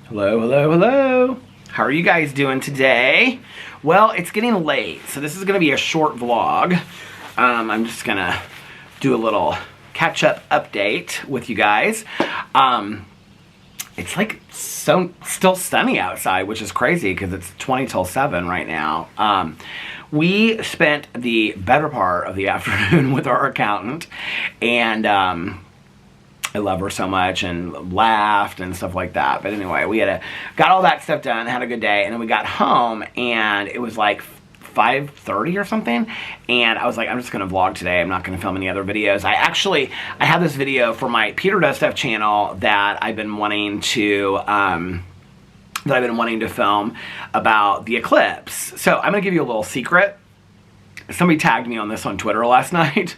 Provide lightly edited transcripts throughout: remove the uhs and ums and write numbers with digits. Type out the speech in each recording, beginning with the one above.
Hello, hello, hello. How are you guys doing today? Well, it's getting late, so this is going to be a short vlog. I'm just going to do a little catch-up update with you guys. It's like still sunny outside, which is crazy because it's 20 till 7 right now. We spent the better part of the afternoon with our accountant, and I love her so much, and laughed and stuff like that. But anyway, we got all that stuff done, had a good day, and then we got home, and it was like 5:30 or something, and I was like, I'm just gonna vlog today. I'm not gonna film any other videos. I have this video for my Peter Does Stuff channel that I've been wanting to film about the eclipse. So I'm gonna give you a little secret. Somebody tagged me on this on Twitter last night.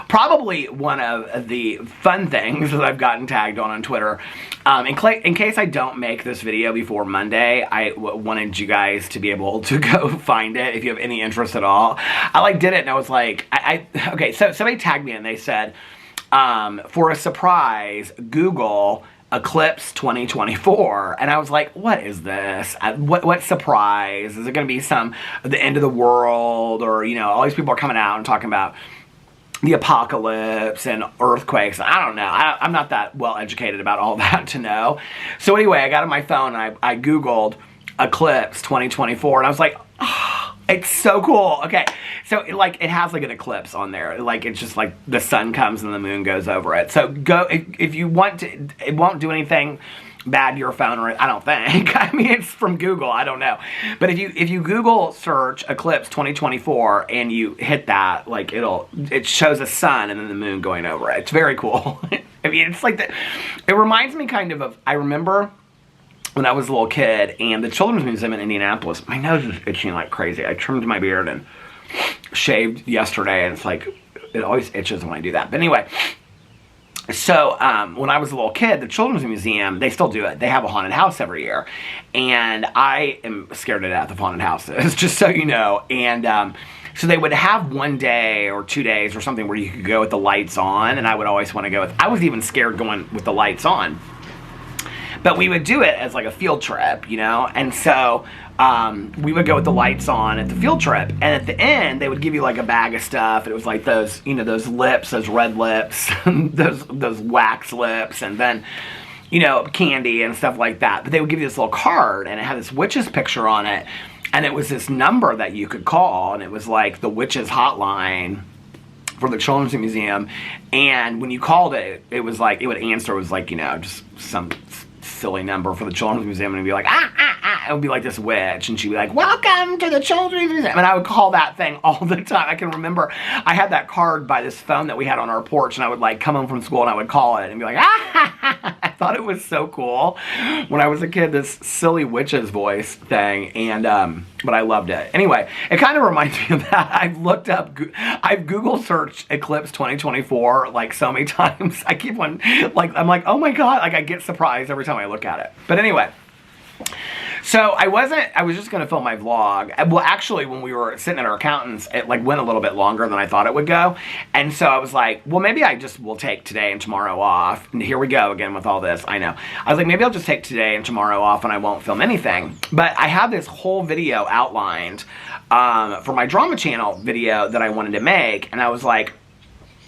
Probably one of the fun things that I've gotten tagged on Twitter. In case I don't make this video before Monday, I wanted you guys to be able to go find it if you have any interest at all. I did it, and I was like, okay, so somebody tagged me and they said, for a surprise, Google Eclipse 2024, and I was like, what is this? What surprise? Is it going to be the end of the world, or, you know, all these people are coming out and talking about the apocalypse and earthquakes? I don't know. I'm not that well educated about all that to know. So anyway, I got on my phone and I Googled Eclipse 2024, and I was like, oh, it's so cool. Okay, so it has like an eclipse on there. Like, it's just like the sun comes and the moon goes over it. So go if you want to. It won't do anything bad to your phone, or I don't think. I mean, it's from Google, I don't know. But if you Google search Eclipse 2024 and you hit that, like, it shows a sun and then the moon going over it. It's very cool. I mean, it's like it reminds me kind of I remember when I was a little kid and the Children's Museum in Indianapolis. My nose is itching like crazy. I trimmed my beard and shaved yesterday, and it's like, it always itches when I do that. But anyway, so when I was a little kid, the Children's Museum, they still do it. They have a haunted house every year. And I am scared to death of haunted houses, just so you know. And so they would have 1 day or 2 days or something where you could go with the lights on. And I would always want to go I was even scared going with the lights on. But we would do it as like a field trip, you know. And so we would go with the lights on at the field trip, and at the end they would give you like a bag of stuff. It was like those, you know, those lips, those red lips, those wax lips, and then, you know, candy and stuff like that. But they would give you this little card, and it had this witch's picture on it, and it was this number that you could call, and it was like the witch's hotline for the Children's Museum. And when you called it, it was like, it would answer, it was like, you know, just some silly number for the Children's Museum, and it'd be like, it would be like this witch, and she'd be like, welcome to the Children's Museum, and I would call that thing all the time. I can remember I had that card by this phone that we had on our porch, and I would like come home from school and I would call it and be like, I thought it was so cool when I was a kid, this silly witch's voice thing, and but I loved it. Anyway, it kind of reminds me of that. I've Google searched Eclipse 2024 like so many times. I keep on, like, I'm like, oh my god, like I get surprised every time I look at it. But anyway, so I was just gonna film my vlog. Well, actually, when we were sitting at our accountant's, it like went a little bit longer than I thought it would go. And so I was like, well, maybe I just will take today and tomorrow off. And here we go again with all this, I know. I was like, maybe I'll just take today and tomorrow off and I won't film anything. But I have this whole video outlined for my drama channel video that I wanted to make. And I was like,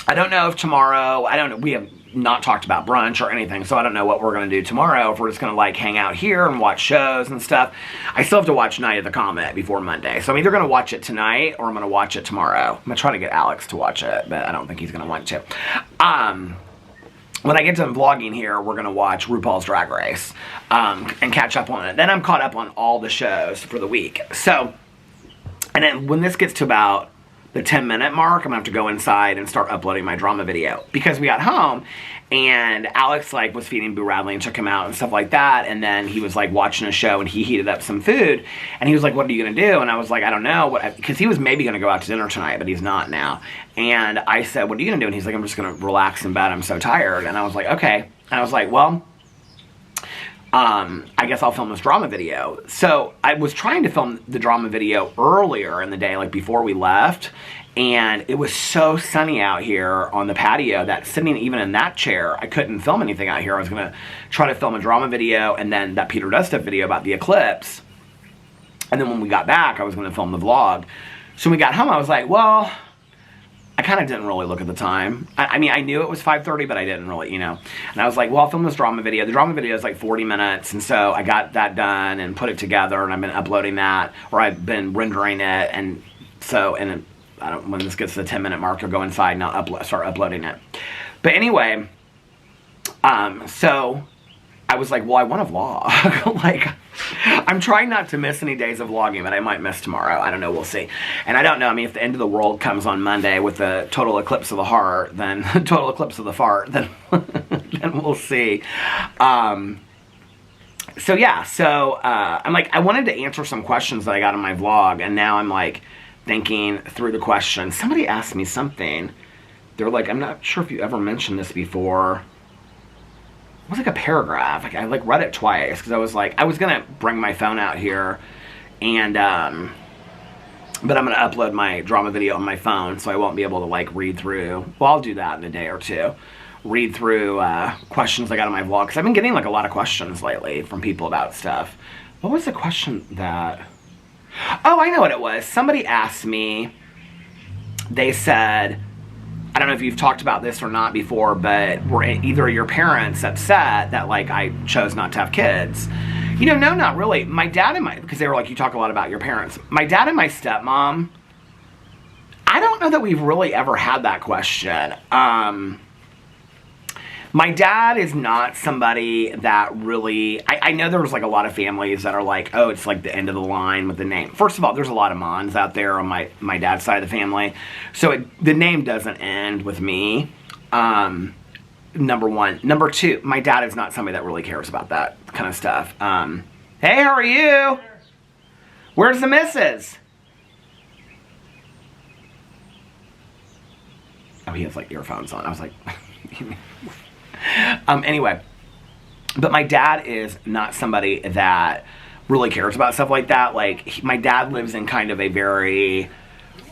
I don't know if tomorrow, I don't know, we have not talked about brunch or anything, so I don't know what we're going to do tomorrow, if we're just going to like hang out here and watch shows and stuff. I still have to watch Night of the Comet before Monday, so I'm either going to watch it tonight or I'm going to watch it tomorrow. I'm going to try to get Alex to watch it, but I don't think he's going to want to. When I get done vlogging here, we're going to watch RuPaul's Drag Race and catch up on it. Then I'm caught up on all the shows for the week. So, and then when this gets to about the 10-minute mark, I'm gonna have to go inside and start uploading my drama video, because we got home and Alex like was feeding Boo Radley and took him out and stuff like that, and then he was like watching a show and he heated up some food and he was like, what are you gonna do? And I was like, I don't know, because he was maybe gonna go out to dinner tonight, but he's not now. And I said, what are you gonna do? And he's like, I'm just gonna relax in bed, I'm so tired. And I was like, okay. And I was like, well, I guess I'll film this drama video. So I was trying to film the drama video earlier in the day, like before we left, And it was so sunny out here on the patio that sitting even in that chair, I couldn't film anything out here. I was going to try to film a drama video and then that Peter Does Stuff video about the eclipse. And then when we got back, I was going to film the vlog. So when we got home, I was like, well, I kind of didn't really look at the time. I mean, I knew it was 5:30, but I didn't really, you know. And I was like, well, I'll film this drama video. The drama video is like 40 minutes. And so I got that done and put it together. And I've been uploading that, or I've been rendering it. And so, and when this gets to the 10-minute mark, I'll go inside and I'll start uploading it. But anyway, so I was like, well, I want to vlog. Like, I'm trying not to miss any days of vlogging, but I might miss tomorrow. I don't know. We'll see. And I don't know. I mean, if the end of the world comes on Monday with the total eclipse of the heart, then total eclipse of the fart, then, then we'll see. So yeah, so I'm like, I wanted to answer some questions that I got in my vlog, and now I'm like thinking through the questions. Somebody asked me something. They're like, I'm not sure if you ever mentioned this before. It was like a paragraph. Like, I like read it twice because I was like, I was gonna bring my phone out here, and but I'm gonna upload my drama video on my phone, so I won't be able to like read through. Well, I'll do that in a day or two. Read through questions I got on my vlog, because I've been getting like a lot of questions lately from people about stuff. What was the question that? Oh, I know what it was. Somebody asked me. They said, I don't know if you've talked about this or not before, but were either of your parents upset that like I chose not to have kids? You know, no, not really. My dad and because they were like, you talk a lot about your parents. My dad and my stepmom, I don't know that we've really ever had that question. My dad is not somebody that really, I know there's like a lot of families that are like, oh, it's like the end of the line with the name. First of all, there's a lot of Monns out there on my dad's side of the family. So the name doesn't end with me, number one. Number two, my dad is not somebody that really cares about that kind of stuff. Hey, how are you? Where's the missus? Oh, he has like earphones on. I was like... Anyway, but my dad is not somebody that really cares about stuff like that. Like, my dad lives in kind of a very,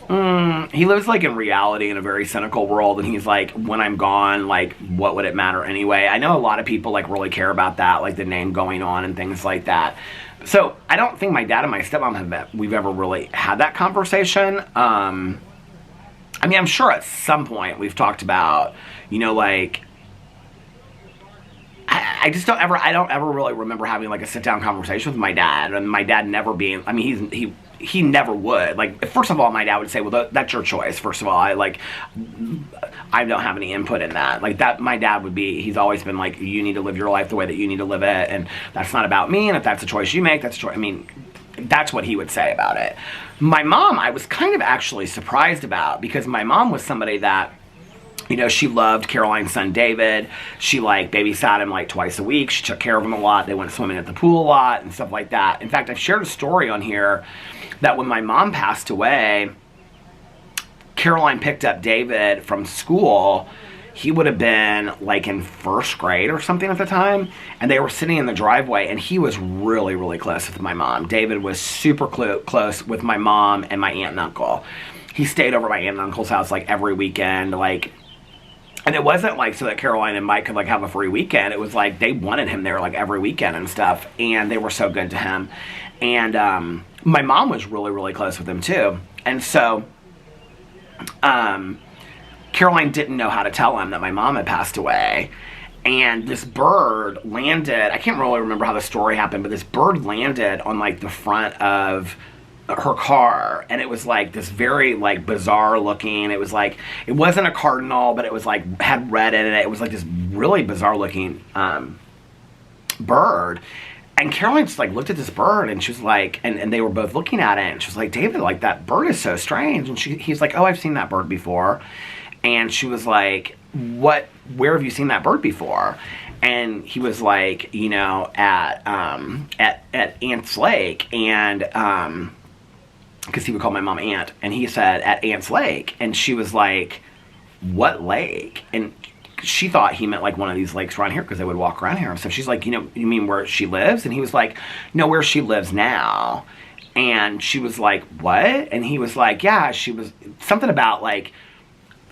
he lives like in reality in a very cynical world, and he's like, when I'm gone, like, what would it matter anyway? I know a lot of people like really care about that, like the name going on and things like that. So I don't think my dad and my stepmom we've ever really had that conversation. I mean, I'm sure at some point we've talked about, you know, like, I just don't ever really remember having like a sit-down conversation with my dad, and my dad never being, I mean, he never would. Like, first of all, my dad would say, well, that's your choice. First of all, I don't have any input in that. Like, that, my dad would be, he's always been like, you need to live your life the way that you need to live it, and that's not about me, and if that's a choice you make, that's a choice. I mean, that's what he would say about it. My mom, I was kind of actually surprised about, because my mom was somebody that, you know, she loved Caroline's son, David. She, like, babysat him, like, twice a week. She took care of him a lot. They went swimming at the pool a lot and stuff like that. In fact, I've shared a story on here that when my mom passed away, Caroline picked up David from school. He would have been, like, in first grade or something at the time. And they were sitting in the driveway, and he was really, really close with my mom. David was super close with my mom and my aunt and uncle. He stayed over at my aunt and uncle's house, like, every weekend, like... And it wasn't like so that Caroline and Mike could like have a free weekend. It was like they wanted him there like every weekend and stuff. And they were so good to him. And my mom was really, really close with him too. And so Caroline didn't know how to tell him that my mom had passed away. And this bird landed, I can't really remember how the story happened, but this bird landed on like the front of her car, and it was like this very like bizarre looking, it was like, it wasn't a cardinal, but it was like had red in it. It was like this really bizarre looking bird. And Caroline just like looked at this bird, and she was like, and they were both looking at it, and she was like, David, like, that bird is so strange. And he's like, oh, I've seen that bird before. And she was like, where have you seen that bird before? And he was like, you know, at Aunt's Lake, and because he would call my mom Aunt, and he said at Aunt's Lake, and she was like, what lake? And she thought he meant like one of these lakes around here, because they would walk around here. So she's like, you know, you mean where she lives? And he was like, no, where she lives now. And she was like, what? And he was like, yeah, she was, something about like,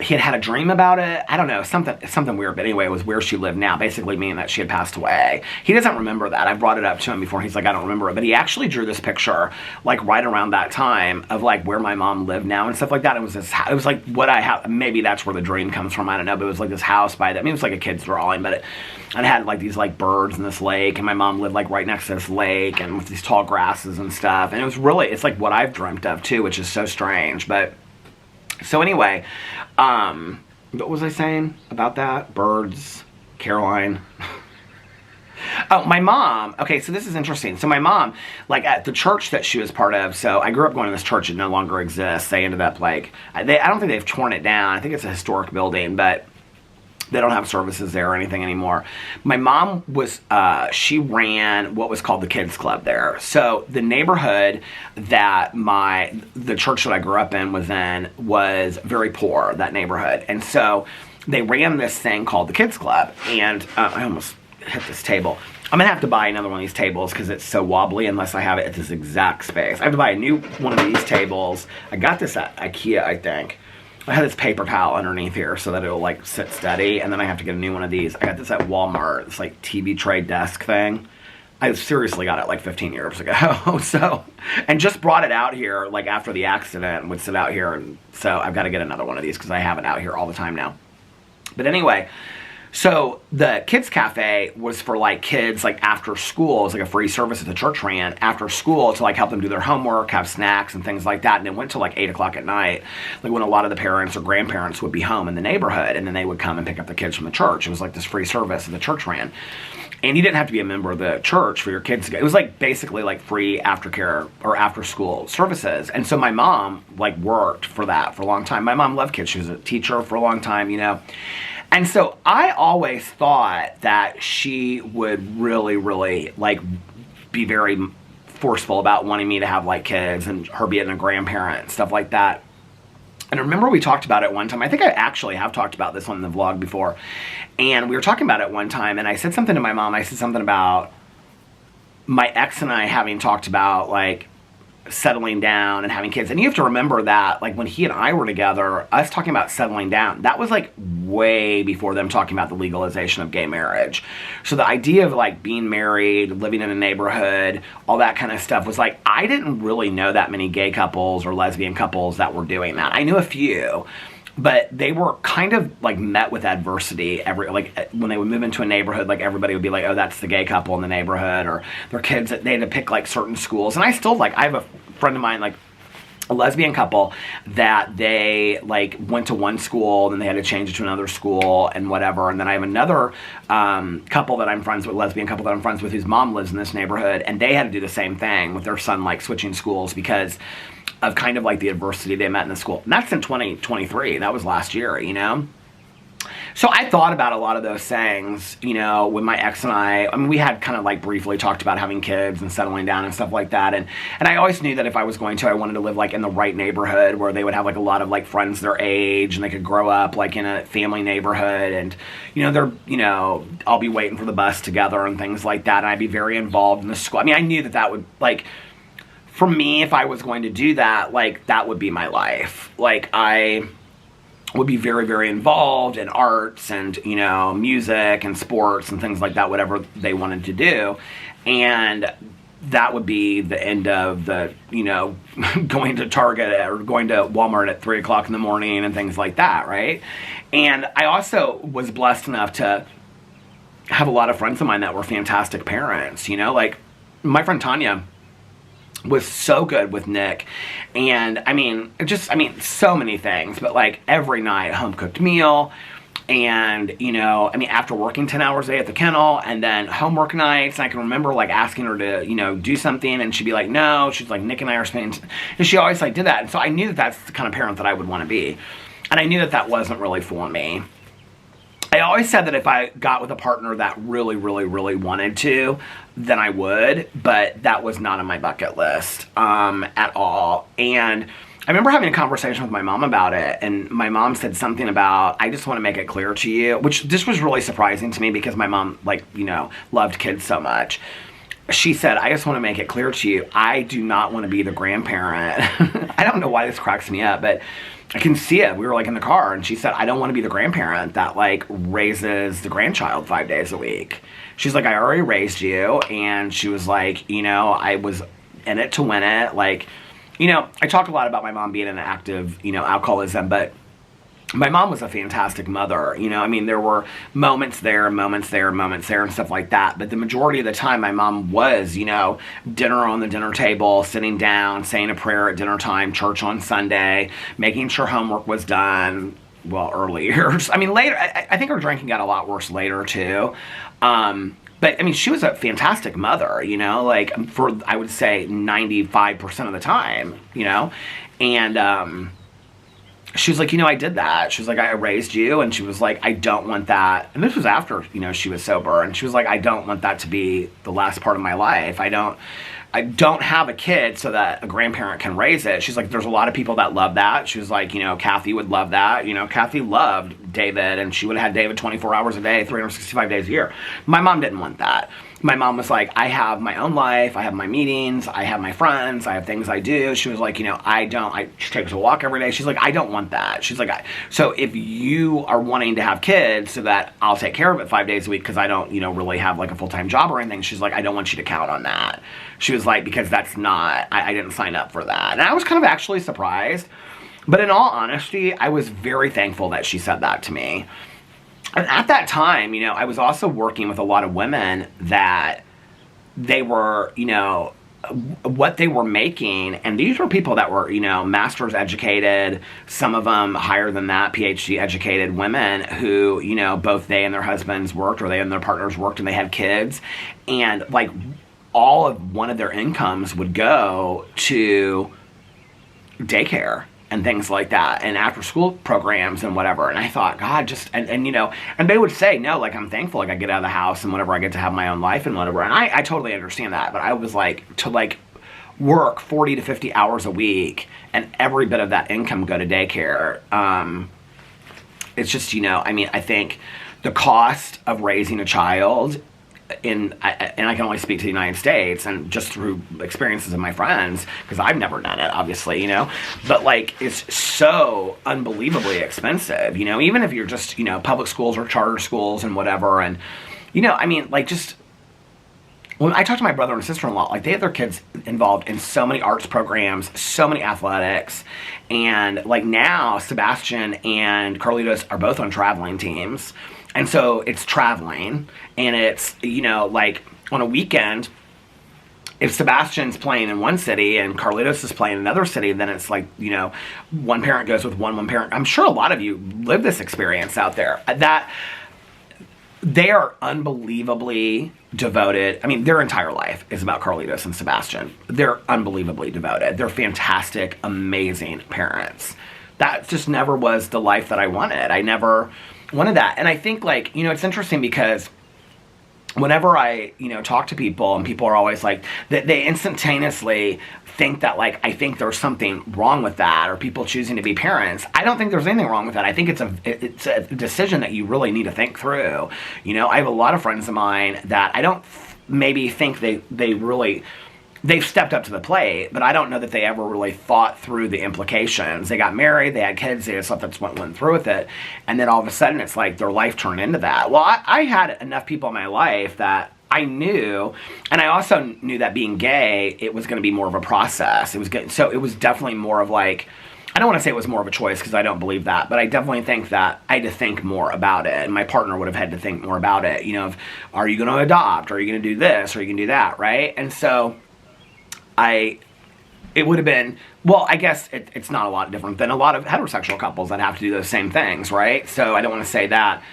he had a dream about it. I don't know, something weird. But anyway, it was where she lived now, basically meaning that she had passed away. He doesn't remember that. I brought it up to him before. He's like, I don't remember it. But he actually drew this picture, like right around that time, of like where my mom lived now and stuff like that. It was this. It was like what I have. Maybe that's where the dream comes from. I don't know. But it was like this house by that. I mean, it was like a kid's drawing, but it had like these like birds in this lake, and my mom lived like right next to this lake, and with these tall grasses and stuff. And it was really, it's like what I've dreamt of too, which is so strange. But so anyway, what was I saying about that? Birds, Caroline. Oh, my mom. Okay, so this is interesting. So my mom, like at the church that she was part of, so I grew up going to this church that no longer exists. They ended up like, I don't think they've torn it down. I think it's a historic building, but they don't have services there or anything anymore. My mom was, she ran what was called the kids club there. So the neighborhood that the church that I grew up in was very poor, that neighborhood. And so they ran this thing called the kids club. And I almost hit this table. I'm gonna have to buy another one of these tables because it's so wobbly unless I have it at this exact space. I have to buy a new one of these tables. I got this at IKEA, I think. I had this paper towel underneath here so that it'll like sit steady, and then I have to get a new one of these. I got this at Walmart, this like TV tray desk thing. I seriously got it like 15 years ago. So, and just brought it out here like after the accident, would sit out here, and so I've got to get another one of these because I have it out here all the time now. But anyway, so the kids cafe was for like kids like after school. It was like a free service that the church ran after school to like help them do their homework, have snacks and things like that. And it went to like 8 o'clock at night, like when a lot of the parents or grandparents would be home in the neighborhood, and then they would come and pick up the kids from the church. It was like this free service that the church ran. And you didn't have to be a member of the church for your kids to go. It was like basically like free aftercare or after school services. And so my mom like worked for that for a long time. My mom loved kids. She was a teacher for a long time, you know. And so I always thought that she would really, really like be very forceful about wanting me to have like kids and her being a grandparent and stuff like that. And I remember we talked about it one time. I think I actually have talked about this on the vlog before. And we were talking about it one time, and I said something to my mom. I said something about my ex and I having talked about like settling down and having kids. And you have to remember that like when he and I were together, us talking about settling down, that was like way before them talking about the legalization of gay marriage. So the idea of like being married, living in a neighborhood, all that kind of stuff was like, I didn't really know that many gay couples or lesbian couples that were doing that. I knew a few, but they were kind of like met with adversity like when they would move into a neighborhood, like everybody would be like, oh, that's the gay couple in the neighborhood, or their kids, they had to pick like certain schools. And I still like, I have a friend of mine, like a lesbian couple, that they like went to one school, then they had to change it to another school and whatever. And then I have another couple that I'm friends with, lesbian couple that I'm friends with, whose mom lives in this neighborhood, and they had to do the same thing with their son, like switching schools because of kind of like the adversity they met in the school. And that's in 2023. That was last year, you know? So I thought about a lot of those things, you know, with my ex and I mean, we had kind of like briefly talked about having kids and settling down and stuff like that. And I always knew that if I was going to, I wanted to live like in the right neighborhood where they would have like a lot of like friends their age, and they could grow up like in a family neighborhood. And, you know, I'll be waiting for the bus together and things like that. And I'd be very involved in the school. I mean, I knew that would like, for me, if I was going to do that, like that would be my life. Like I would be very, very involved in arts and, you know, music and sports and things like that, whatever they wanted to do. And that would be the end of the, you know, going to Target or going to Walmart at 3 o'clock in the morning and things like that, right? And I also was blessed enough to have a lot of friends of mine that were fantastic parents, you know, like my friend Tanya was so good with Nick. And I mean, so many things, but like every night, home cooked meal. And, you know, I mean, after working 10 hours a day at the kennel, and then homework nights, and I can remember like asking her to, you know, do something, and she'd be like, no. She's like, Nick and I are spending, and she always like did that. And so I knew that that's the kind of parent that I would want to be. And I knew that that wasn't really for me. I always said that if I got with a partner that really, really, really wanted to, then I would, but that was not on my bucket list at all. And I remember having a conversation with my mom about it, and my mom said something about, I just want to make it clear to you, which this was really surprising to me because my mom, like, you know, loved kids so much. she said, I just want to make it clear to you, I do not want to be the grandparent. I don't know why this cracks me up, but I can see it. We were like in the car, and she said, I don't want to be the grandparent that like raises the grandchild 5 days a week. She's like, I already raised you. And she was like, you know, I was in it to win it. Like, you know, I talk a lot about my mom being in active, you know, alcoholism, but my mom was a fantastic mother. You know, I mean, there were moments there, and stuff like that. But the majority of the time, my mom was, you know, dinner on the dinner table, sitting down, saying a prayer at dinner time, church on Sunday, making sure homework was done. Well, earlier. I mean, later, I think her drinking got a lot worse later, too. But, I mean, she was a fantastic mother, you know, like, for, I would say, 95% of the time, you know. And, she was like, you know, I did that. She was like, I raised you. And she was like, I don't want that. And this was after, you know, she was sober. And she was like, I don't want that to be the last part of my life. I don't have a kid so that a grandparent can raise it. She's like, there's a lot of people that love that. She was like, you know, Kathy would love that. You know, Kathy loved David, and she would have had David 24 hours a day, 365 days a year. My mom didn't want that. My mom was like, I have my own life. I have my meetings. I have my friends. I have things I do. She was like, you know, she takes a walk every day. She's like, I don't want that. She's like, so if you are wanting to have kids so that I'll take care of it 5 days a week because I don't, you know, really have like a full-time job or anything, she's like, I don't want you to count on that. She was like, because that's not, I didn't sign up for that. And I was kind of actually surprised. But in all honesty, I was very thankful that she said that to me. And at that time, you know, I was also working with a lot of women that they were, you know, what they were making. And these were people that were, you know, master's educated, some of them higher than that, PhD educated women who, you know, both they and their husbands worked, or they and their partners worked, and they had kids. And like all of one of their incomes would go to daycare and things like that, and after school programs and whatever. And I thought, God, just, and you know, and they would say, no, like, I'm thankful, like, I get out of the house and whatever, I get to have my own life and whatever. And I totally understand that. But I was like, to like work 40 to 50 hours a week and every bit of that income go to daycare, it's just, you know, I mean, I think the cost of raising a child and I can only speak to the United States and just through experiences of my friends, because I've never done it, obviously, you know, but like, it's so unbelievably expensive, you know, even if you're just, you know, public schools or charter schools and whatever. And, you know, I mean, like, just when I talk to my brother and sister-in-law, like, they have their kids involved in so many arts programs, so many athletics, and like now Sebastian and Carlitos are both on traveling teams. And so it's traveling, and it's, you know, like on a weekend, if Sebastian's playing in one city and Carlitos is playing in another city, then it's like, you know, one parent goes with one parent. I'm sure a lot of you live this experience out there. That they are unbelievably devoted. I mean, their entire life is about Carlitos and Sebastian. They're unbelievably devoted. They're fantastic, amazing parents. That just never was the life that I wanted. I never wanted that. And I think, like, you know, it's interesting because whenever I, you know, talk to people, and people are always like, they instantaneously think that, like, I think there's something wrong with that, or people choosing to be parents. I don't think there's anything wrong with that. I think it's a decision that you really need to think through. You know, I have a lot of friends of mine that I don't maybe think they've stepped up to the plate, but I don't know that they ever really thought through the implications. They got married, they had kids, they just went through with it, and then all of a sudden it's like their life turned into that. Well, I had enough people in my life that I knew, and I also knew that being gay, it was going to be more of a process. It was good, so it was definitely more of like, I don't want to say it was more of a choice because I don't believe that, but I definitely think that I had to think more about it, and my partner would have had to think more about it. You know, are you going to adopt? Are you going to do this? Or are you going to do that? Right? And so it would have been, well, I guess it's not a lot different than a lot of heterosexual couples that have to do those same things, right? So I don't want to say that.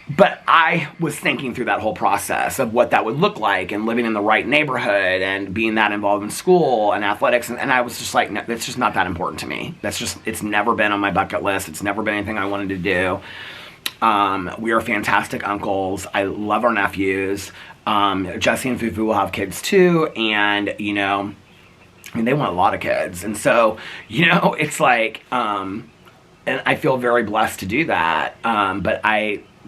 But I was thinking through that whole process of what that would look like, and living in the right neighborhood, and being that involved in school and athletics. And I was just like, no, it's just not that important to me. It's never been on my bucket list. It's never been anything I wanted to do. We are fantastic uncles. I love our nephews. Jesse and Fufu will have kids too, and, you know, I mean, they want a lot of kids, and so, you know, it's like, and I feel very blessed to do that, but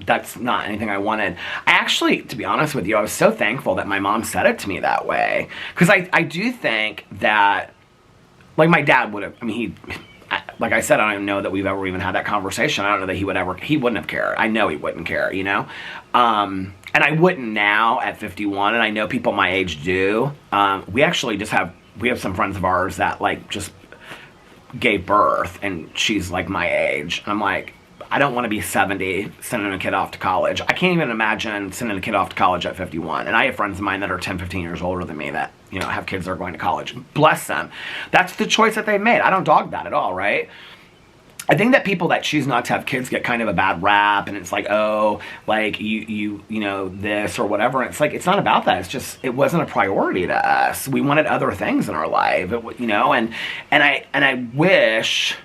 that's not anything I wanted. I actually, to be honest with you, I was so thankful that my mom said it to me that way. Because I do think that, like, my dad would have, I mean, like I said, I don't even know that we've ever even had that conversation. I don't know that he wouldn't have cared. I know he wouldn't care, you know? And I wouldn't now at 51, and I know people my age do. We actually we have some friends of ours that, like, just gave birth, and she's, like, my age. And I'm like, I don't want to be 70 sending a kid off to college. I can't even imagine sending a kid off to college at 51. And I have friends of mine that are 10, 15 years older than me that, you know, have kids that are going to college. Bless them. That's the choice that they've made. I don't dog that at all, right? I think that people that choose not to have kids get kind of a bad rap, and it's like, oh, like, you know, this or whatever. And it's like, it's not about that. It's just, it wasn't a priority to us. We wanted other things in our life, you know, and I wish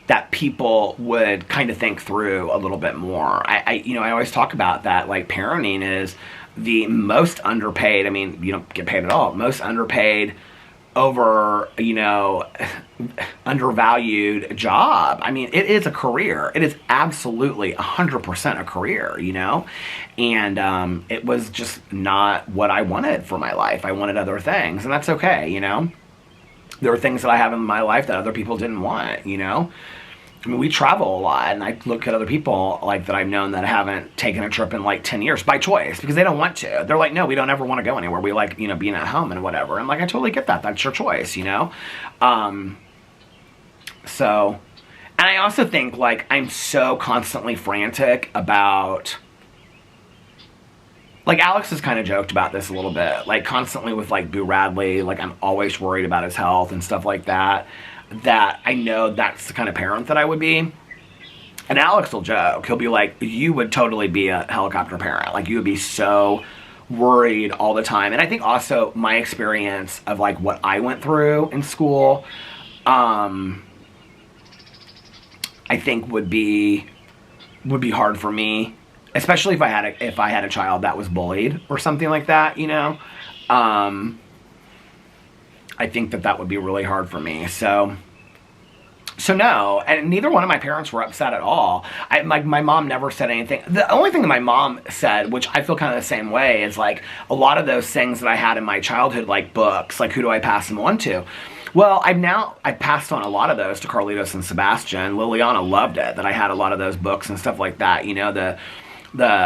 that people would kind of think through a little bit more. You know, I always talk about that, like, parenting is the most underpaid, I mean, you don't get paid at all, most underpaid, over, you know, undervalued job. I mean, it is a career. It is absolutely 100% a career, you know? And it was just not what I wanted for my life. I wanted other things, and that's okay, you know? There are things that I have in my life that other people didn't want, you know? I mean, we travel a lot, and I look at other people, like, that I've known that haven't taken a trip in, like, 10 years by choice, because they don't want to. They're like, no, we don't ever want to go anywhere. We like, you know, being at home and whatever. I'm like, I totally get that. That's your choice, you know? So, and I also think, like, I'm so constantly frantic about, like, Alex has kind of joked about this a little bit, like, constantly with, like, Boo Radley, like, I'm always worried about his health and stuff like that, that I know that's the kind of parent that I would be. And Alex will joke. He'll be like, you would totally be a helicopter parent. Like, you would be so worried all the time. And I think also my experience of, like, what I went through in school, I think would be hard for me, especially if I had a child that was bullied or something like that, you know. I think that would be really hard for me. So no, and neither one of my parents were upset at all. My mom never said anything. The only thing that my mom said, which I feel kind of the same way, is, like, a lot of those things that I had in my childhood, like books, like, who do I pass them on to? Well, I passed on a lot of those to Carlitos and Sebastian. Liliana loved it, that I had a lot of those books and stuff like that, you know,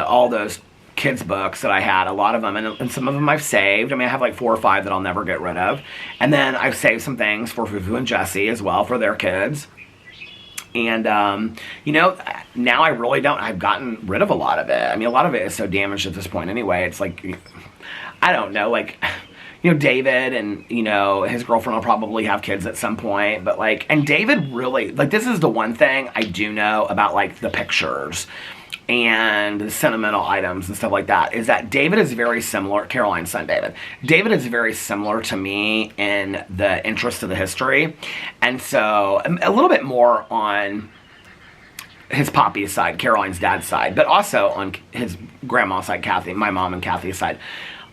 all those kids books that I had, a lot of them, and some of them I've saved. I mean, I have like 4 or 5 that I'll never get rid of, and then I've saved some things for Fufu and Jesse as well for their kids. And you know, now I really don't, I've gotten rid of a lot of it. I mean, a lot of it is so damaged at this point anyway. It's like, I don't know, like, you know, David and, you know, his girlfriend will probably have kids at some point, but, like, and David really, like, this is the one thing I do know about, like, the pictures and the sentimental items and stuff like that, is that David is very similar, Caroline's son David is very similar to me in the interest of the history, and so a little bit more on his Poppy's side, Caroline's dad's side, but also on his grandma's side, Kathy, my mom and Kathy's side.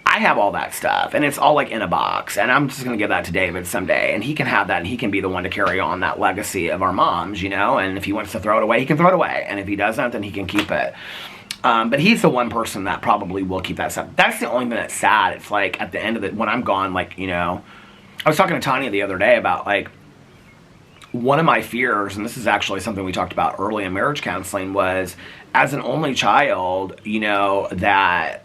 I have all that stuff, and it's all, like, in a box, and I'm just going to give that to David someday, and he can have that, and he can be the one to carry on that legacy of our moms, you know, and if he wants to throw it away, he can throw it away, and if he doesn't, then he can keep it. But he's the one person that probably will keep that stuff. That's the only thing that's sad. It's like, at the end of it, when I'm gone, like, you know, I was talking to Tanya the other day about, like, one of my fears, and this is actually something we talked about early in marriage counseling, was, as an only child, you know, that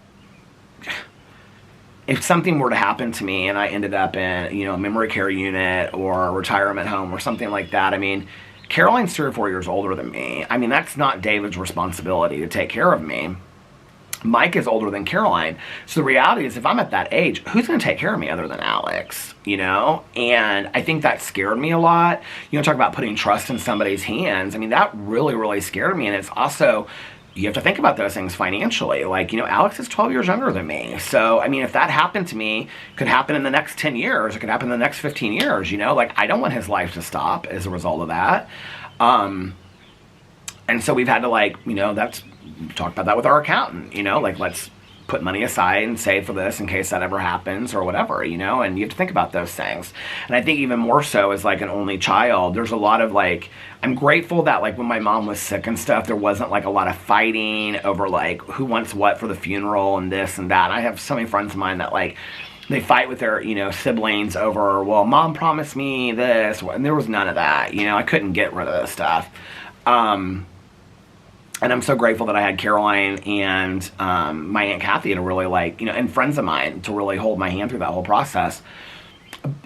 if something were to happen to me and I ended up in, you know, a memory care unit or a retirement home or something like that, I mean, Caroline's 3 or 4 years older than me. I mean, that's not David's responsibility to take care of me. Mike is older than Caroline. So the reality is, if I'm at that age, who's going to take care of me other than Alex, you know? And I think that scared me a lot. You know, talk about putting trust in somebody's hands. I mean, that really, really scared me. And it's also, you have to think about those things financially. Like, you know, Alex is 12 years younger than me. So, I mean, if that happened to me, it could happen in the next 10 years. It could happen in the next 15 years, you know? Like, I don't want his life to stop as a result of that. And so we've had to, like, you know, talk about that with our accountant, you know? Like, let's put money aside and save for this in case that ever happens or whatever, you know, and you have to think about those things. And I think even more so as like an only child, there's a lot of like, I'm grateful that like when my mom was sick and stuff, there wasn't like a lot of fighting over like who wants what for the funeral and this and that. I have so many friends of mine that like, they fight with their, you know, siblings over, well, mom promised me this, and there was none of that, you know, I couldn't get rid of this stuff. And I'm so grateful that I had Caroline and my Aunt Kathy to really like, you know, and friends of mine to really hold my hand through that whole process.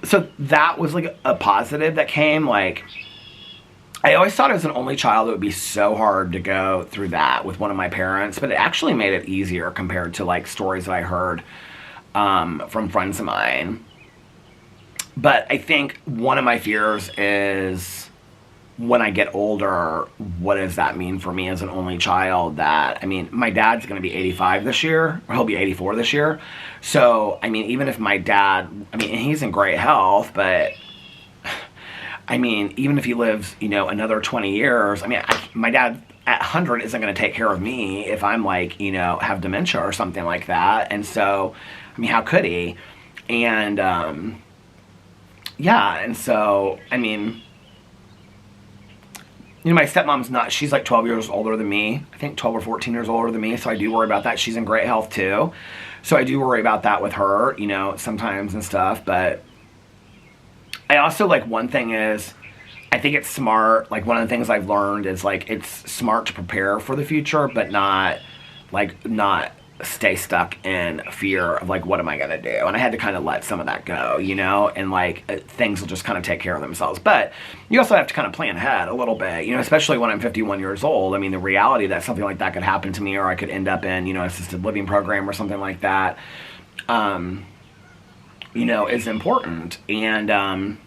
So that was like a positive that came. Like, I always thought as an only child it would be so hard to go through that with one of my parents, but it actually made it easier compared to like stories that I heard from friends of mine. But I think one of my fears is, when I get older, what does that mean for me as an only child? That, I mean, my dad's going to be 85 this year, or he'll be 84 this year. So, I mean, even if my dad, I mean, he's in great health, but, I mean, even if he lives, you know, another 20 years, I mean, my dad at 100 isn't going to take care of me if I'm like, you know, have dementia or something like that. And so, I mean, how could he? And, yeah, and so, I mean, you know, my stepmom's not, she's like 12 years older than me. I think 12 or 14 years older than me, so I do worry about that. She's in great health too. So I do worry about that with her, you know, sometimes and stuff. But I also, like, one thing is, I think it's smart, like, one of the things I've learned is, like, it's smart to prepare for the future, but not, like, not stay stuck in fear of, like, what am I going to do? And I had to kind of let some of that go, you know, and, like, things will just kind of take care of themselves. But you also have to kind of plan ahead a little bit, you know, especially when I'm 51 years old. I mean, the reality that something like that could happen to me, or I could end up in, you know, an assisted living program or something like that, you know, is important. And,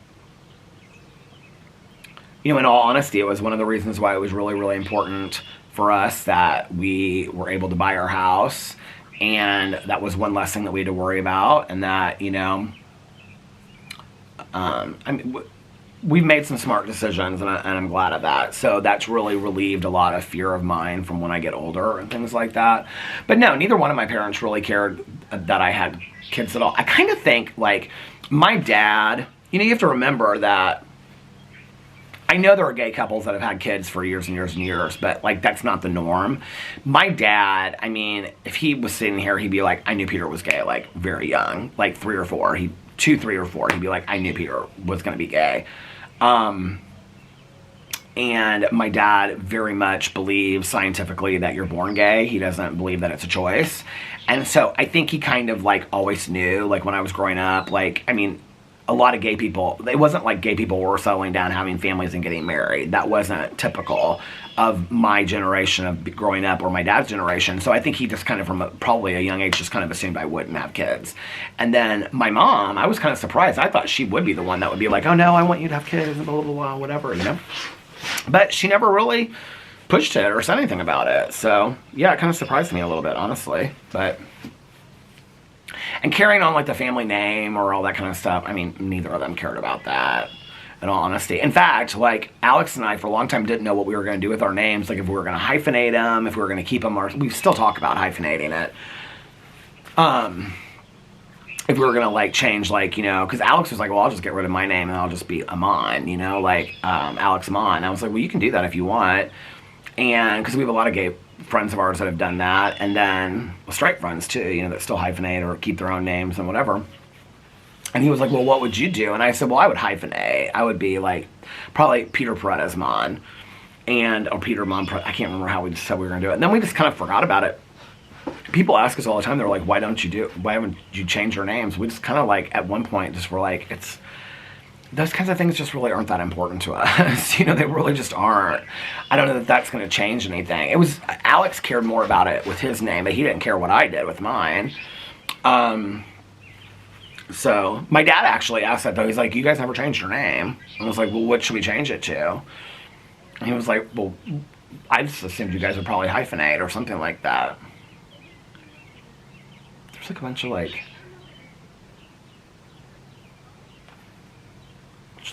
you know, in all honesty, it was one of the reasons why it was really, really important for us that we were able to buy our house. And that was one less thing that we had to worry about. And that, you know, I mean, we've made some smart decisions, and I'm glad of that. So that's really relieved a lot of fear of mine from when I get older and things like that. But no, neither one of my parents really cared that I had kids at all. I kind of think, like, my dad, you know, you have to remember that I know there are gay couples that have had kids for years and years and years, but, like, that's not the norm. My dad, I mean, if he was sitting here, he'd be like, I knew Peter was gay, like, very young, like 3 or 4. 2, 3, or 4, he'd be like, I knew Peter was going to be gay. And my dad very much believes scientifically that you're born gay. He doesn't believe that it's a choice. And so I think he kind of, like, always knew, like, when I was growing up, like, I mean, a lot of gay people, it wasn't like gay people were settling down, having families and getting married. That wasn't typical of my generation of growing up, or my dad's generation. So I think he just kind of, from probably a young age, just kind of assumed I wouldn't have kids. And then my mom, I was kind of surprised. I thought she would be the one that would be like, oh no, I want you to have kids, and blah, blah, blah, whatever, you know? But she never really pushed it or said anything about it. So yeah, it kind of surprised me a little bit, honestly. But, and carrying on, like, the family name or all that kind of stuff, I mean, neither of them cared about that, in all honesty. In fact, like, Alex and I, for a long time, didn't know what we were going to do with our names. Like, if we were going to hyphenate them, if we were going to keep them, or we still talk about hyphenating it. If we were going to, like, change, like, you know, because Alex was like, well, I'll just get rid of my name and I'll just be Monn, you know, like, Alex Monn. I was like, well, you can do that if you want. And because we have a lot of gay friends of ours that have done that, and then straight friends too, you know, that still hyphenate or keep their own names and whatever. And he was like, well, what would you do? And I said, well, I would hyphenate. I would be like, probably Peter Paredes Monn, or Peter Monn. I can't remember how we just said we were going to do it. And then we just kind of forgot about it. People ask us all the time, they're like, why haven't you changed your names? We just kind of, like, at one point just were like, those kinds of things just really aren't that important to us. You know, they really just aren't. I don't know that that's going to change anything. Alex cared more about it with his name, but he didn't care what I did with mine. So my dad actually asked that, though. He's like, you guys never changed your name. And I was like, well, what should we change it to? And he was like, well, I just assumed you guys would probably hyphenate or something like that. There's like a bunch of, like,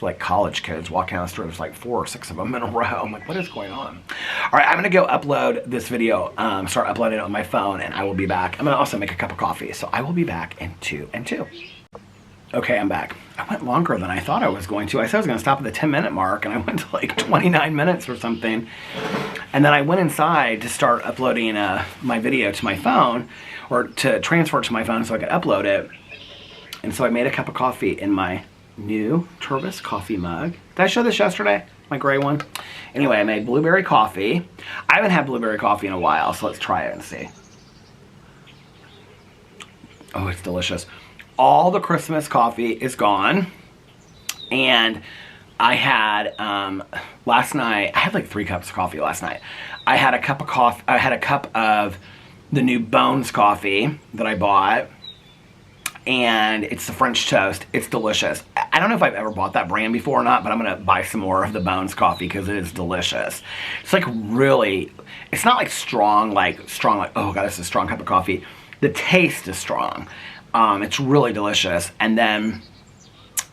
like college kids walking down the street. There's like 4 or 6 of them in a row. I'm like, what is going on? All right, I'm gonna go upload this video, start uploading it on my phone, and I will be back. I'm gonna also make a cup of coffee, so I will be back in 2 and 2. Okay, I'm back. I went longer than I thought I was going to. I said I was gonna stop at the 10-minute mark, and I went to like 29 minutes or something. And then I went inside to start uploading my video to my phone, or to transfer it to my phone so I could upload it. And so I made a cup of coffee in my new Tervis coffee mug. Did I show this yesterday? My gray one? Anyway, I made blueberry coffee. I haven't had blueberry coffee in a while, so let's try it and see. Oh, it's delicious. All the Christmas coffee is gone. And I had, last night, I had like 3 cups of coffee last night. I had a cup of coffee, I had a cup of the new Bones coffee that I bought. And it's the French toast. It's delicious. I don't know if I've ever bought that brand before or not, but I'm gonna buy some more of the Bones coffee because it is delicious. It's like really, it's not like strong, like, oh God, this is a strong cup of coffee. The taste is strong. It's really delicious. And then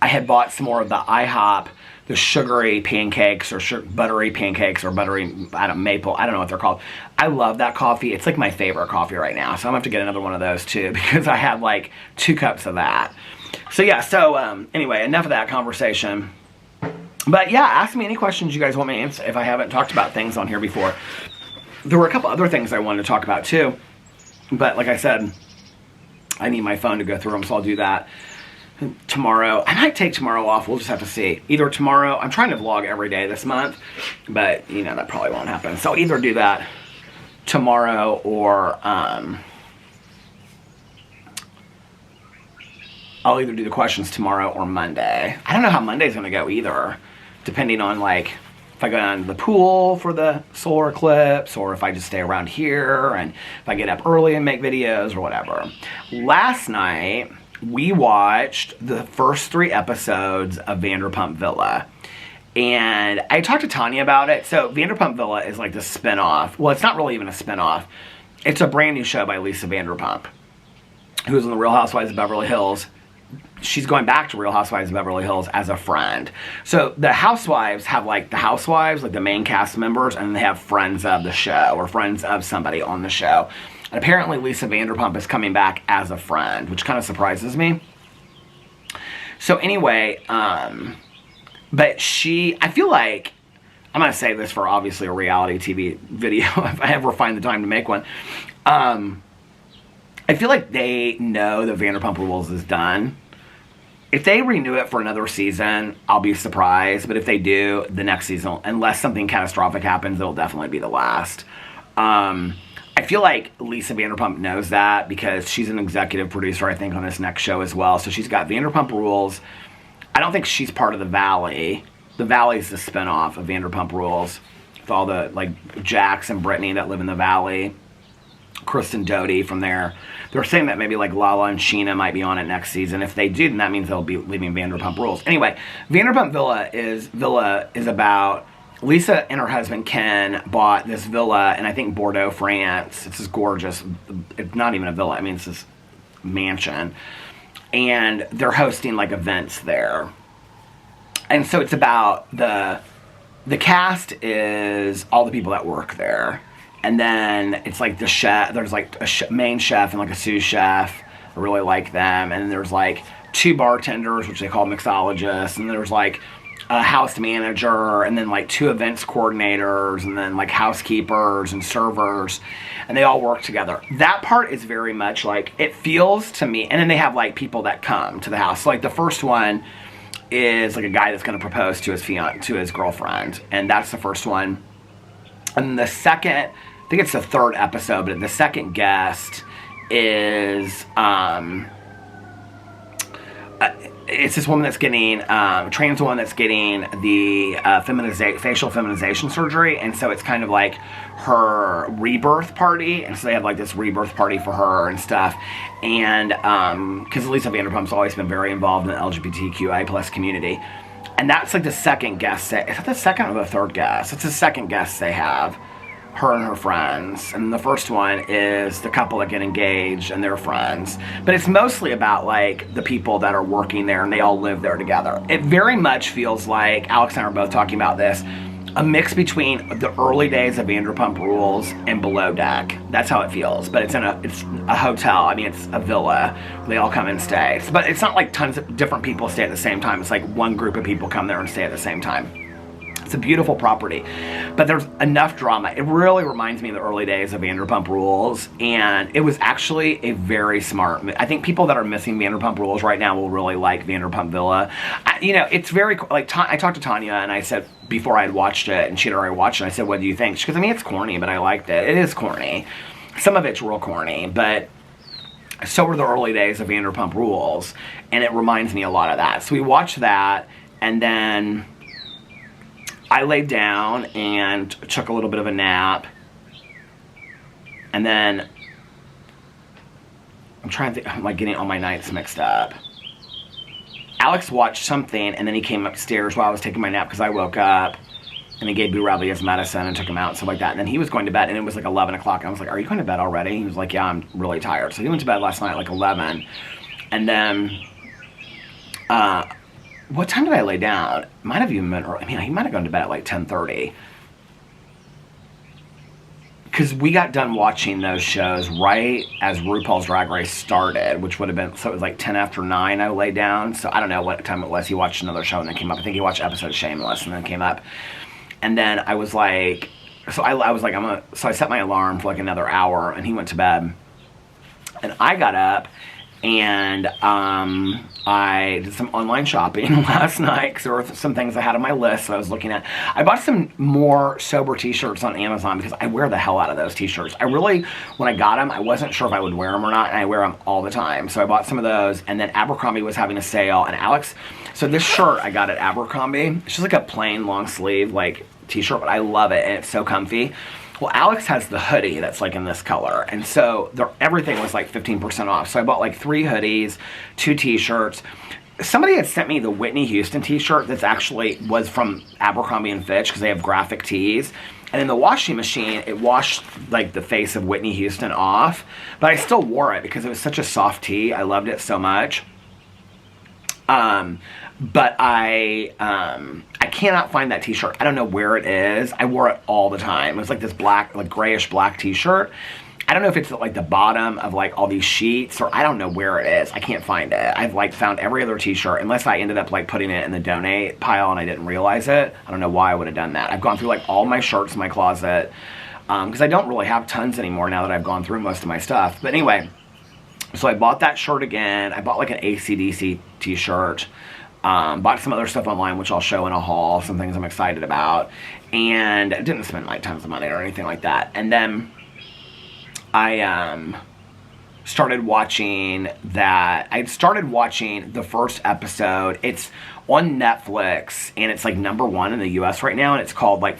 I had bought some more of the IHOP, the sugary pancakes, or buttery pancakes, or buttery, maple, I don't know what they're called. I love that coffee. It's like my favorite coffee right now. So I'm gonna have to get another one of those too, because I had like 2 cups of that. So yeah, so anyway, enough of that conversation. But yeah, ask me any questions you guys want me to answer if I haven't talked about things on here before. There were a couple other things I wanted to talk about too, but like I said, I need my phone to go through them, so I'll do that tomorrow. I might take tomorrow off. We'll just have to see. Either tomorrow, I'm trying to vlog every day this month, but you know, that probably won't happen. So either do that tomorrow, or I'll either do the questions tomorrow or Monday. I don't know how Monday's gonna go either, depending on like if I go down to the pool for the solar eclipse, or if I just stay around here, and if I get up early and make videos or whatever. Last night, we watched the first 3 episodes of Vanderpump Villa. And I talked to Tanya about it. So Vanderpump Villa is like the spinoff. Well, it's not really even a spinoff. It's a brand new show by Lisa Vanderpump, who's in the Real Housewives of Beverly Hills. She's going back to Real Housewives of Beverly Hills as a friend. So the housewives have like the housewives, like the main cast members, and they have friends of the show, or friends of somebody on the show. And apparently Lisa Vanderpump is coming back as a friend, which kind of surprises me. So anyway, but I feel like, I'm going to save this for obviously a reality TV video if I ever find the time to make one. I feel like they know that Vanderpump Rules is done. If they renew it for another season, I'll be surprised. But if they do, the next season, unless something catastrophic happens, it'll definitely be the last. I feel like Lisa Vanderpump knows that because she's an executive producer, I think, on this next show as well. So she's got Vanderpump Rules. I don't think she's part of The Valley. The Valley is the spinoff of Vanderpump Rules, with all the, like, Jax and Brittany that live in The Valley. Kristen Doty from there. They're saying that maybe like Lala and Sheena might be on it next season. If they do, then that means they'll be leaving Vanderpump Rules. Anyway, Vanderpump Villa is about Lisa and her husband Ken bought this villa in, I think, Bordeaux, France. It's this gorgeous, it's not even a villa, I mean it's this mansion. And they're hosting like events there. And so it's about the cast is all the people that work there. And then it's like the chef, there's like a main chef and like a sous chef. I really like them. And then there's like 2 bartenders, which they call mixologists. And there's like a house manager, and then like 2 events coordinators, and then like housekeepers and servers. And they all work together. That part is very much like, it feels to me, and then they have like people that come to the house. So like the first one is like a guy that's going to propose to his girlfriend. And that's the first one. And the second, I think it's the 3rd episode, but the second guest is, it's this woman that's getting, trans woman that's getting the facial feminization surgery. And so it's kind of like her rebirth party. And so they have like this rebirth party for her and stuff. And because Lisa Vanderpump's always been very involved in the LGBTQI plus community. And that's like the second guest. Is that the second or the 3rd guest? It's the second guest they have. her and her friends. And the first one is the couple that get engaged and their friends. But it's mostly about like the people that are working there and they all live there together. It very much feels like, Alex and I were both talking about this, a mix between the early days of Vanderpump Rules and Below Deck. That's how it feels. But it's a hotel. I mean, it's a villa. They all come and stay. But it's not like tons of different people stay at the same time. It's like one group of people come there and stay at the same time. It's a beautiful property, but there's enough drama. It really reminds me of the early days of Vanderpump Rules, and it was actually a very smart. I think people that are missing Vanderpump Rules right now will really like Vanderpump Villa. It's very like I talked to Tanya and I said before I had watched it, and she'd already watched it. I said, "What do you think?" Because I mean, it's corny, but I liked it. It is corny. Some of it's real corny, but so were the early days of Vanderpump Rules, and it reminds me a lot of that. So we watched that, and then I laid down and took a little bit of a nap. And then I'm trying to think, I'm like getting all my nights mixed up. Alex watched something and then he came upstairs while I was taking my nap because I woke up, and he gave Boo his medicine and took him out and stuff like that. And then he was going to bed, and it was like 11 o'clock. I was like, "Are you going to bed already?" He was like, "Yeah, I'm really tired." So he went to bed last night at like 11. And then what time did I lay down? Might have even been early. I mean, he might have gone to bed at like 10:30. Because we got done watching those shows right as RuPaul's Drag Race started, which would have been, so it was like 10 after 9 I laid down. So I don't know what time it was. He watched another show and then came up. I think he watched an episode of Shameless and then came up. And then I was like, so I was like, so I set my alarm for like another hour, and he went to bed. And I got up, and I did some online shopping last night because there were some things I had on my list that I was looking at. I bought some more sober t-shirts on Amazon because I wear the hell out of those t-shirts. I really, when I got them, I wasn't sure if I would wear them or not, and I wear them all the time. So I bought some of those, and then Abercrombie was having a sale, and Alex, so this shirt I got at Abercrombie, it's just like a plain long sleeve like t-shirt, but I love it, and it's so comfy. Well, Alex has the hoodie that's like in this color, and so everything was like 15% off. So I bought like 3 hoodies, 2 t-shirts. Somebody had sent me the Whitney Houston t-shirt that's actually was from Abercrombie & Fitch because they have graphic tees. And in the washing machine, it washed like the face of Whitney Houston off, but I still wore it because it was such a soft tee. I loved it so much. But I cannot find that t-shirt. I don't know where it is. I wore it all the time. It was like this black, like grayish black t-shirt. I don't know if it's at like the bottom of like all these sheets, or I don't know where it is. I can't find it. I've like found every other t-shirt, unless I ended up like putting it in the donate pile and I didn't realize it. I don't know why I would have done that. I've gone through like all my shirts in my closet because I don't really have tons anymore now that I've gone through most of my stuff. But anyway, so I bought that shirt again. I bought like an AC/DC t-shirt. Bought some other stuff online, which I'll show in a haul, some things I'm excited about, and I didn't spend like tons of money or anything like that. And then I started watching that. I started watching the first episode. It's on Netflix, and it's like #1 in the US right now, and it's called like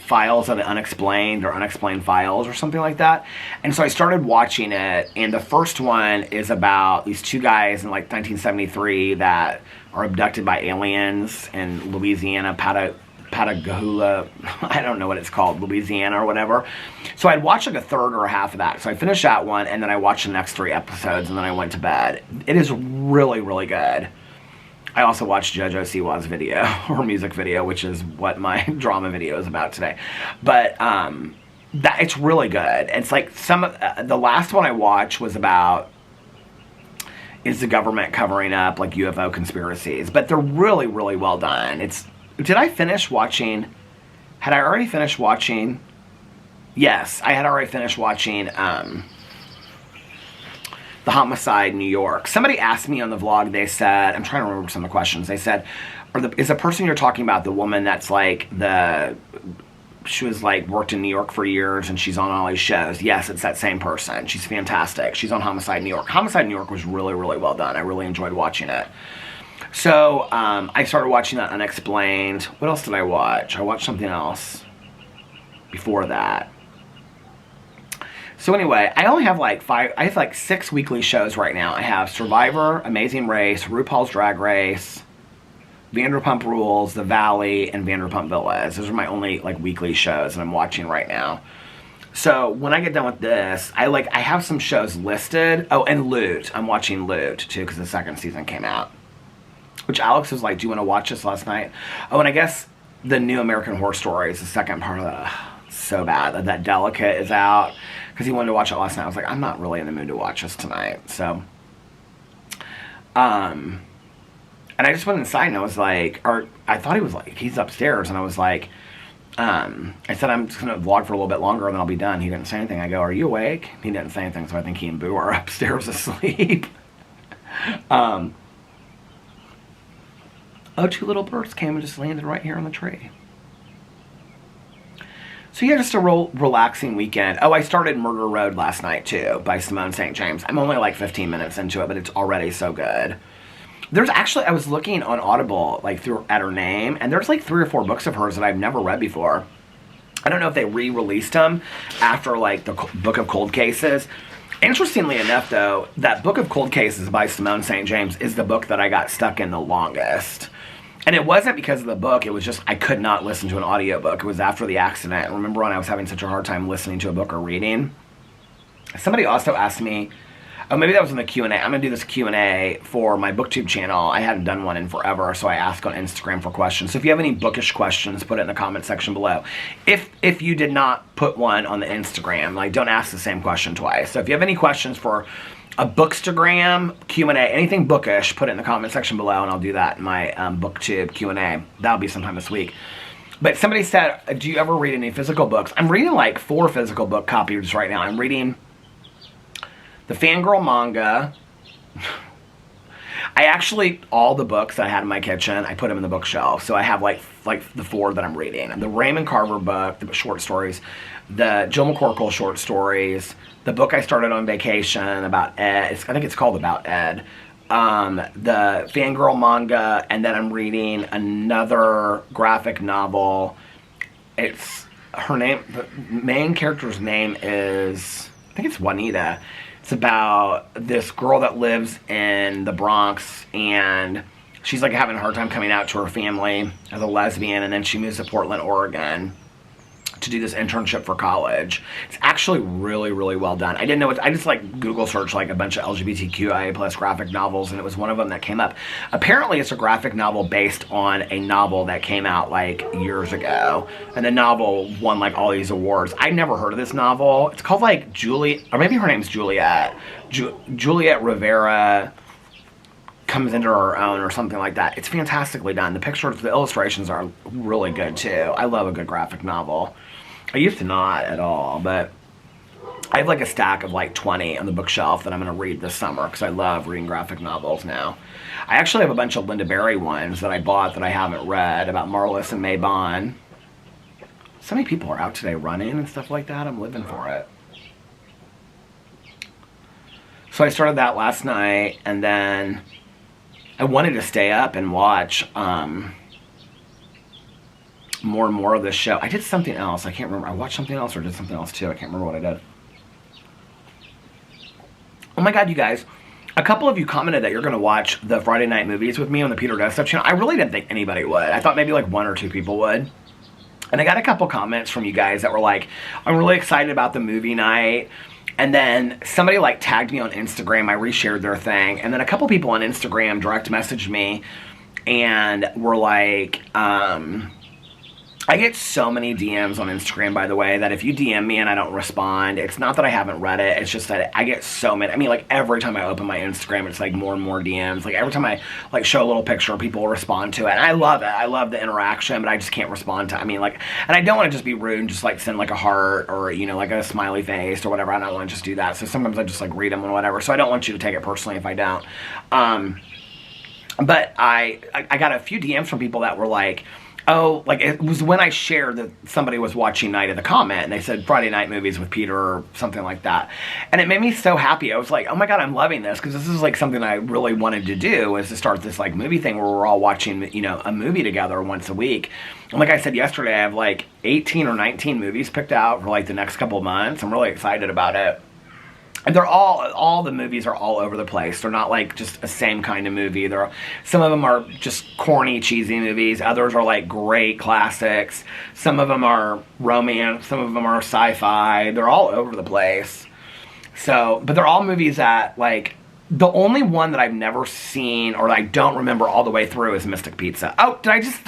Files of the Unexplained or Unexplained Files or something like that. And so I started watching it, and the first one is about these 2 guys in like 1973 that are abducted by aliens in Louisiana, Patagoula, I don't know what it's called, Louisiana or whatever. So I'd watched like a third or a half of that. So I finished that one, and then I watched the next 3 episodes, and then I went to bed. It is really, really good. I also watched JoJo Siwa's video, or music video, which is what my drama video is about today. But it's really good. It's like the last one I watched was about, is the government covering up like UFO conspiracies. But they're really, really well done. Did I finish watching, had I already finished watching? Yes, I had already finished watching The Homicide New York. Somebody asked me on the vlog, they said, I'm trying to remember some of the questions, they said, is the person you're talking about the woman that's like she was like worked in New York for years and she's on all these shows? Yes, it's that same person. She's fantastic. She's on Homicide New York. Homicide New York was really, really well done. I really enjoyed watching it. So I started watching that Unexplained. What else did I watch? I watched something else before that. So anyway, I only have like 6 weekly shows right now. I have Survivor, Amazing Race, RuPaul's Drag Race, Vanderpump Rules, The Valley, and Vanderpump Villas. Those are my only like weekly shows that I'm watching right now. So when I get done with this, I have some shows listed. Oh, and Loot. I'm watching Loot too because the second season came out. Which Alex was like, "Do you want to watch this last night?" Oh, and I guess the new American Horror Story is the second part of that. So bad that Delicate is out because he wanted to watch it last night. I was like, I'm not really in the mood to watch this tonight. So, and I just went inside and I was like, or I thought he was like, he's upstairs, and I was like, I said I'm just gonna vlog for a little bit longer and then I'll be done. He didn't say anything. I go, "Are you awake?" He didn't say anything, so I think he and Boo are upstairs asleep. Oh, two little birds came and just landed right here on the tree. So yeah, just a relaxing weekend. Oh, I started Murder Road last night too by Simone St. James. I'm only like 15 minutes into it, but it's already so good. There's actually, I was looking on Audible like at her name, and there's like 3 or 4 books of hers that I've never read before. I don't know if they re-released them after like the Book of Cold Cases. Interestingly enough though, that Book of Cold Cases by Simone St. James is the book that I got stuck in the longest. And it wasn't because of the book, it was just I could not listen to an audiobook. It was after the accident. Remember when I was having such a hard time listening to a book or reading? Somebody also asked me, oh, maybe that was in the Q&A. I'm going to do this Q&A for my BookTube channel. I hadn't done one in forever, so I ask on Instagram for questions. So if you have any bookish questions, put it in the comment section below. If you did not put one on the Instagram, like don't ask the same question twice. So if you have any questions for a Bookstagram Q&A, anything bookish, put it in the comment section below, and I'll do that in my BookTube Q&A. That'll be sometime this week. But somebody said, do you ever read any physical books? I'm reading like 4 physical book copies right now. I'm reading the Fangirl manga. I actually, all the books that I had in my kitchen, I put them in the bookshelf. So I have like the 4 that I'm reading. The Raymond Carver book, the short stories, the Jill McCorkle short stories, the book I started on vacation about Ed, I think it's called About Ed, the Fangirl manga, and then I'm reading another graphic novel. It's, her name, the main character's name is, I think it's Juanita. It's about this girl that lives in the Bronx, and she's like having a hard time coming out to her family as a lesbian, and then she moves to Portland, Oregon to do this internship for college. It's actually really, really well done. I didn't know it. I just like Google searched like a bunch of LGBTQIA plus graphic novels, and it was one of them that came up. Apparently it's a graphic novel based on a novel that came out like years ago, and the novel won like all these awards. I'd never heard of this novel. It's called like Julie, or maybe her name's Juliet. Juliet Rivera comes into her own or something like that. It's fantastically done. The pictures, the illustrations are really good too. I love a good graphic novel. I used to not at all, but I have like a stack of like 20 on the bookshelf that I'm going to read this summer because I love reading graphic novels now. I actually have a bunch of Linda Berry ones that I bought that I haven't read about Marlis and May Bond. So many people are out today running and stuff like that. I'm living for it. So I started that last night, and then I wanted to stay up and watch more and more of this show. I did something else. I can't remember. I watched something else or did something else too. I can't remember what I did. Oh my God, you guys. A couple of you commented that you're going to watch the Friday night movies with me on the Peter Destuff channel. I really didn't think anybody would. I thought maybe like 1 or 2 people would. And I got a couple comments from you guys that were like, I'm really excited about the movie night. And then somebody like tagged me on Instagram. I reshared their thing. And then a couple people on Instagram direct messaged me and were like, I get so many DMs on Instagram, by the way, that if you DM me and I don't respond, it's not that I haven't read it. It's just that I get so many. I mean, like every time I open my Instagram, it's like more and more DMs. Like every time I like show a little picture, people will respond to it. And I love it. I love the interaction, but I just can't respond to it. I mean, like, and I don't want to just be rude and just like send like a heart or, you know, like a smiley face or whatever. I don't want to just do that. So sometimes I just like read them and whatever. So I don't want you to take it personally if I don't. But I got a few DMs from people that were like, oh, like it was when I shared that somebody was watching Night of the Comment, and they said Friday night movies with Peter or something like that. And it made me so happy. I was like, oh my God, I'm loving this, because this is like something I really wanted to do, is to start this like movie thing where we're all watching, you know, a movie together once a week. And like I said yesterday, I have like 18 or 19 movies picked out for like the next couple of months. I'm really excited about it. And they're all the movies are all over the place. They're not like just a same kind of movie. Some of them are just corny, cheesy movies. Others are like great classics. Some of them are romance. Some of them are sci-fi. They're all over the place. So, but they're all movies that, like, the only one that I've never seen or that I don't remember all the way through is Mystic Pizza. Oh, did I just...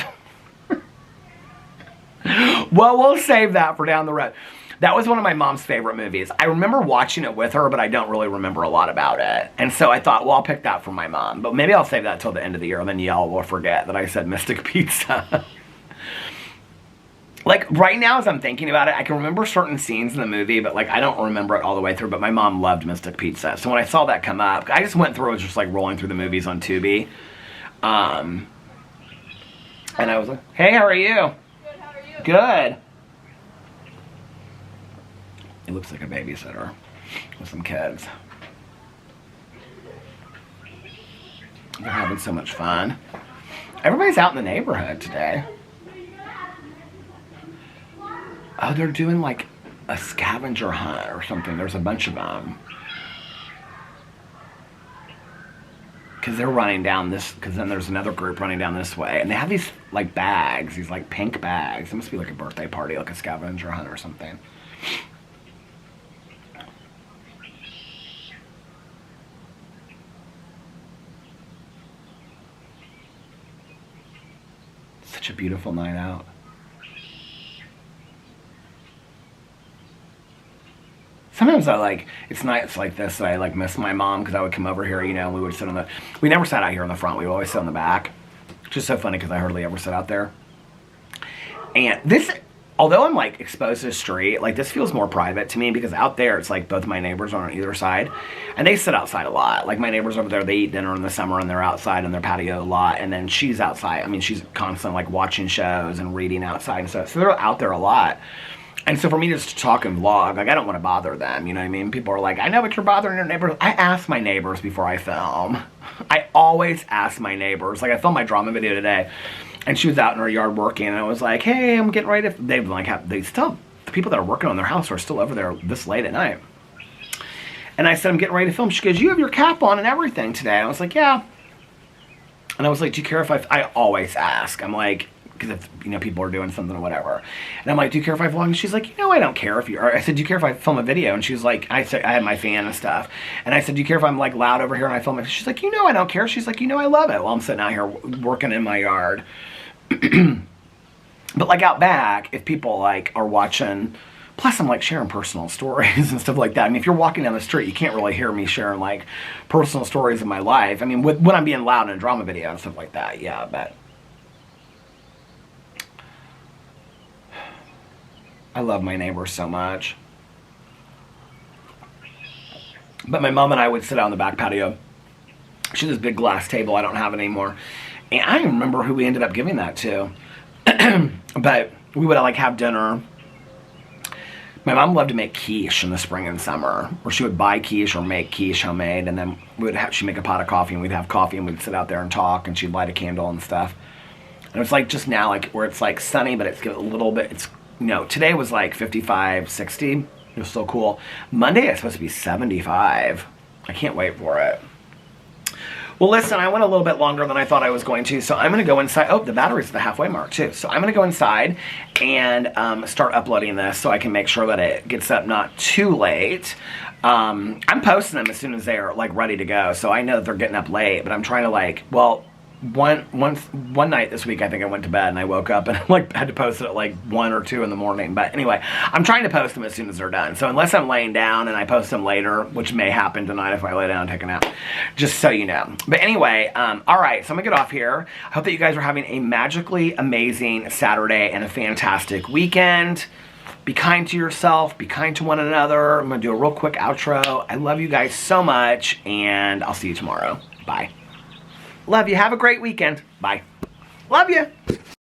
Well, we'll save that for down the road. That was one of my mom's favorite movies. I remember watching it with her, but I don't really remember a lot about it. And so I thought, well, I'll pick that for my mom. But maybe I'll save that till the end of the year, and then y'all will forget that I said Mystic Pizza. Like, right now as I'm thinking about it, I can remember certain scenes in the movie, but, like, I don't remember it all the way through. But my mom loved Mystic Pizza. So when I saw that come up, I just went through, I was just, like, rolling through the movies on Tubi. And I was like, hey, how are you? Good, how are you? Good. It looks like a babysitter with some kids. They're having so much fun. Everybody's out in the neighborhood today. Oh, they're doing like a scavenger hunt or something. There's a bunch of them. Because they're running down this, because then there's another group running down this way. And they have these like bags, these like pink bags. It must be like a birthday party, like a scavenger hunt or something. Such a beautiful night out. Sometimes I like, it's nights like this that I like miss my mom because I would come over here, you know, and we would sit on we never sat out here in the front, we would always sit on the back. Which is so funny because I hardly ever sit out there. And this, although I'm like exposed to the street, like this feels more private to me because out there it's like both my neighbors are on either side and they sit outside a lot. Like my neighbors over there, they eat dinner in the summer and they're outside on their patio a lot, and then she's outside. I mean, she's constantly like watching shows and reading outside and stuff, so they're out there a lot. And so for me just to talk and vlog, like I don't want to bother them, you know what I mean? People are like, I know, but you're bothering your neighbors. I ask my neighbors before I film. I always ask my neighbors. Like I filmed my drama video today and she was out in her yard working and I was like, hey, I'm getting ready to, they've like, they still, the people that are working on their house are still over there this late at night. And I said, I'm getting ready to film. She goes, you have your cap on and everything today. And I was like, yeah. And I was like, do you care if I always ask. I'm like, because if, you know, people are doing something or whatever. And I'm like, do you care if I vlog? And she's like, you know, I don't care if you are. I said, do you care if I film a video? And she's like, I said, I have my fan and stuff. And I said, do you care if I'm like loud over here and I film it? She's like, you know, I don't care. She's like, you know, I love it. Well, I'm sitting out here working in my yard. But like out back, if people like are watching, plus I'm like sharing personal stories and stuff like that. I mean, if you're walking down the street, you can't really hear me sharing like personal stories of my life. I mean, when I'm being loud in a drama video and stuff like that, yeah, but I love my neighbors so much. But my mom and I would sit out on the back patio. She had this big glass table. I don't have it anymore. And I don't remember who we ended up giving that to. But we would like have dinner. My mom loved to make quiche in the spring and summer. Or she would buy quiche or make quiche homemade. And then she'd make a pot of coffee and we'd have coffee and we'd sit out there and talk. And she'd light a candle and stuff. And it's like just now, like where it's like sunny, but it's a little bit, it's, you know, today was like 55, 60. It was so cool. Monday it's supposed to be 75. I can't wait for it. Well, listen, I went a little bit longer than I thought I was going to, so I'm going to go inside. Oh, the battery's at the halfway mark, too. So I'm going to go inside and start uploading this so I can make sure that it gets up not too late. I'm posting them as soon as they're, like, ready to go, so I know that they're getting up late, but I'm trying to, like, well, one night this week I think I went to bed and I woke up and like had to post it at like 1 or 2 in the morning. But anyway, I'm trying to post them as soon as they're done. So unless I'm laying down and I post them later, which may happen tonight if I lay down and take a nap, just so you know. But anyway, alright, so I'm gonna get off here. I hope that you guys are having a magically amazing Saturday and a fantastic weekend. Be kind to yourself, be kind to one another. I'm gonna do a real quick outro. I love you guys so much and I'll see you tomorrow. Bye. Love you. Have a great weekend. Bye. Love you.